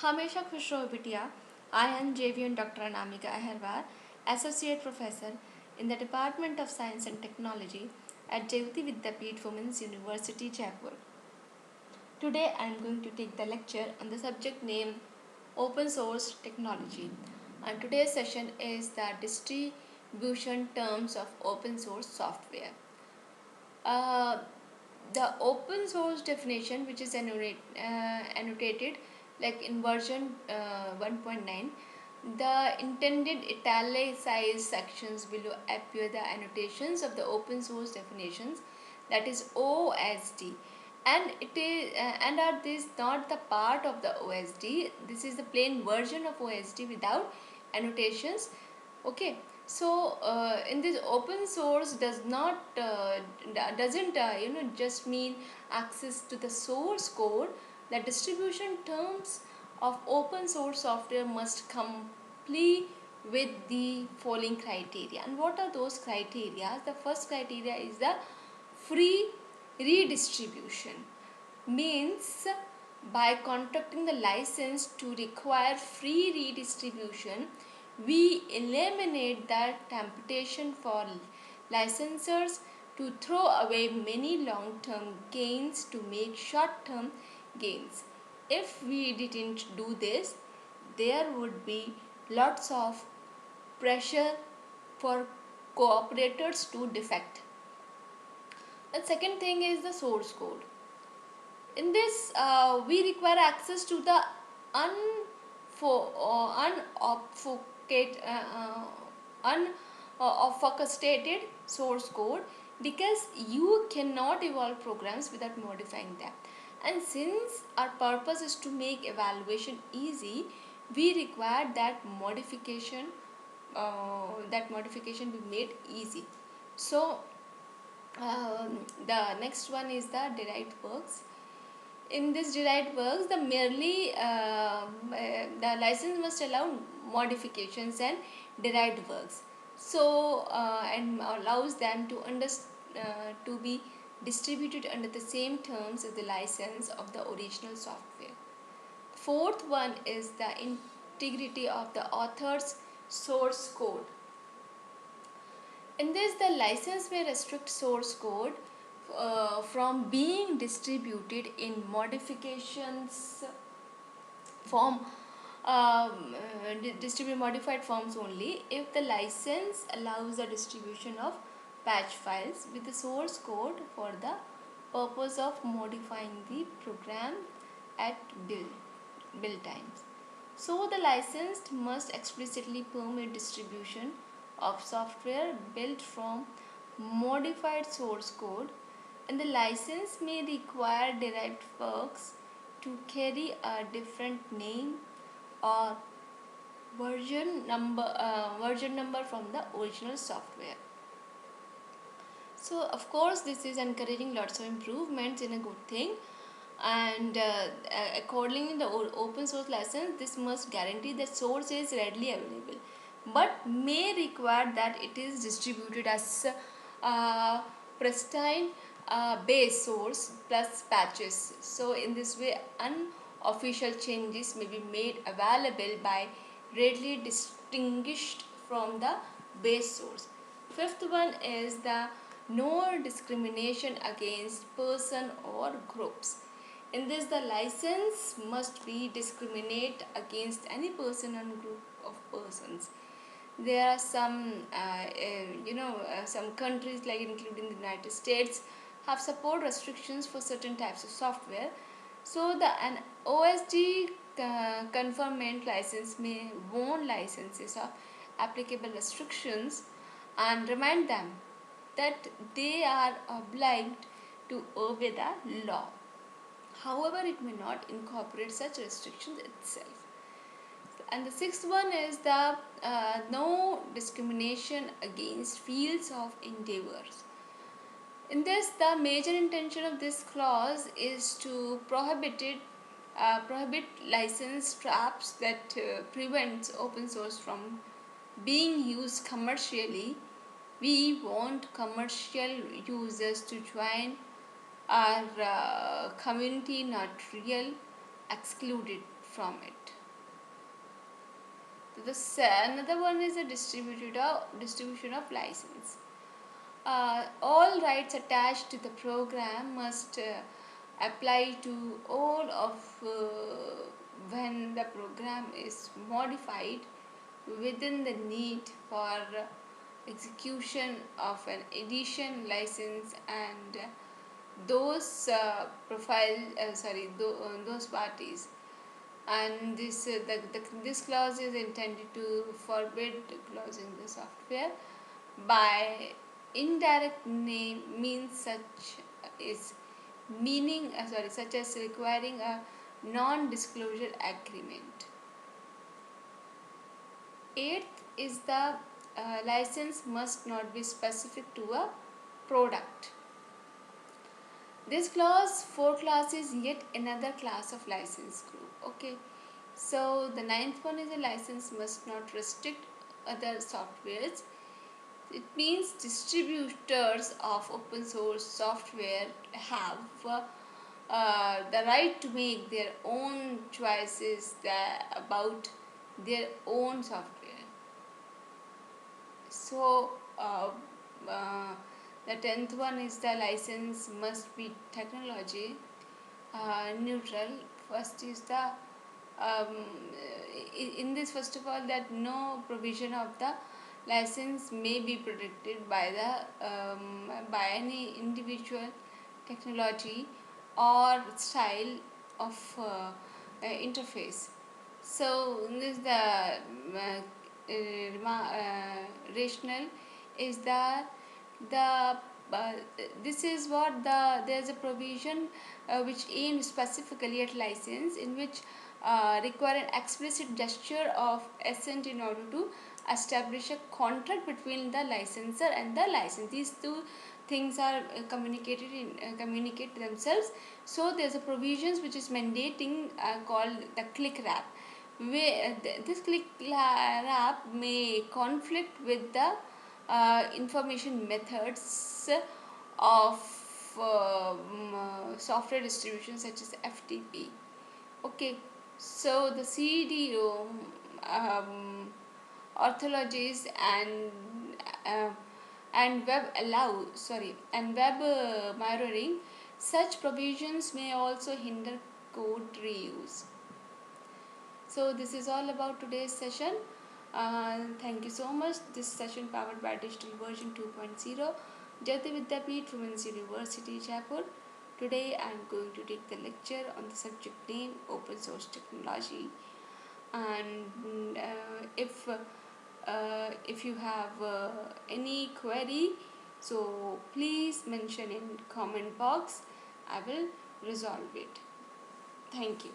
हमेशा खुश रहो बिटिया. I am JVN Dr. Anamika Aherwar, Associate Professor in the Department of Science and Technology at Jayavati Vidyapeeth Women's University, Jaipur. Today I am going to take the lecture on the subject named Open Source Technology. And today's session is the distribution terms of open source software. Uh, the open source definition, which is annotated like in version 1.9, the intended italicized sections below appear the annotations of the open source definitions, that is OSD, and it is and are this not the part of the OSD. This is the plain version of OSD without annotations. Okay, so in this open source doesn't just mean access to the source code. The distribution terms of open source software must complete with the following criteria. And what are those criteria? The first criteria is the free redistribution, means by contracting the license to require free redistribution, we eliminate the temptation for licensors to throw away many long-term gains to make short-term gains. If we didn't do this, there would be lots of pressure for cooperators to defect. The second thing is the source code. In this, we require access to the unobfuscated source code, because you cannot evolve programs without modifying them. And since our purpose is to make evaluation easy, we require that modification be made easy. So the next one is the derived works. In this derived works, the license must allow modifications and derived works. So and allows them to be distributed under the same terms as the license of the original software. Fourth one is the integrity of the author's source code. In this, the license may restrict source code from being distributed in modifications form, distribute modified forms only if the license allows the distribution of patch files with the source code for the purpose of modifying the program at build times. So the licensed must explicitly permit distribution of software built from modified source code, and the license may require derived works to carry a different name or version number from the original software. So of course this is encouraging lots of improvements in a good thing, and according to the open source license, this must guarantee that source is readily available, but may require that it is distributed as pristine base source plus patches. So in this way, unofficial changes may be made available by readily distinguished from the base source. Fifth one is the no discrimination against person or groups. In this, the license must be discriminate against any person or group of persons. There are some countries, like including the United States, have support restrictions for certain types of software. So an OSD conformant license may warn licenses of applicable restrictions and remind them that they are obliged to obey the law. However, it may not incorporate such restrictions itself. And the sixth one is the no discrimination against fields of endeavors. In this, the major intention of this clause is to prohibit license traps that prevents open source from being used commercially. We want commercial users to join our community, not real excluded from it. Another one is the distribution of license. All rights attached to the program must apply to all of when the program is modified within the need for execution of an edition license, and those parties. And this clause is intended to forbid closing the software by indirect name means such as requiring a non-disclosure agreement. Eighth is the license must not be specific to a product. This clause forecloses yet another class of license group. Okay, so the ninth one is a license must not restrict other softwares. It means distributors of open source software have the right to make their own choices about their own software. So, the 10th one is the license must be technology neutral. First is the in this, first of all, that no provision of the license may be protected by any individual technology or style of interface. So this rationale is that the this is what there's a provision which aims specifically at license, in which require an explicit gesture of assent in order to establish a contract between the licensor and the licensee. These two things are communicate themselves. So there's a provisions which is mandating called the click wrap. This click wrap may conflict with the information methods of software distribution such as FTP. Okay, so the CD-ROM orthologies uh, and web mirroring, such provisions may also hinder code reuse. So this is all about today's session. Thank you so much. This session powered by Digital Version 2.0, Jayati Vidyapeeth Women's University, Jaipur. Today I am going to take the lecture on the subject name Open Source Technology. And if you have any query, so please mention in comment box. I will resolve it. Thank you.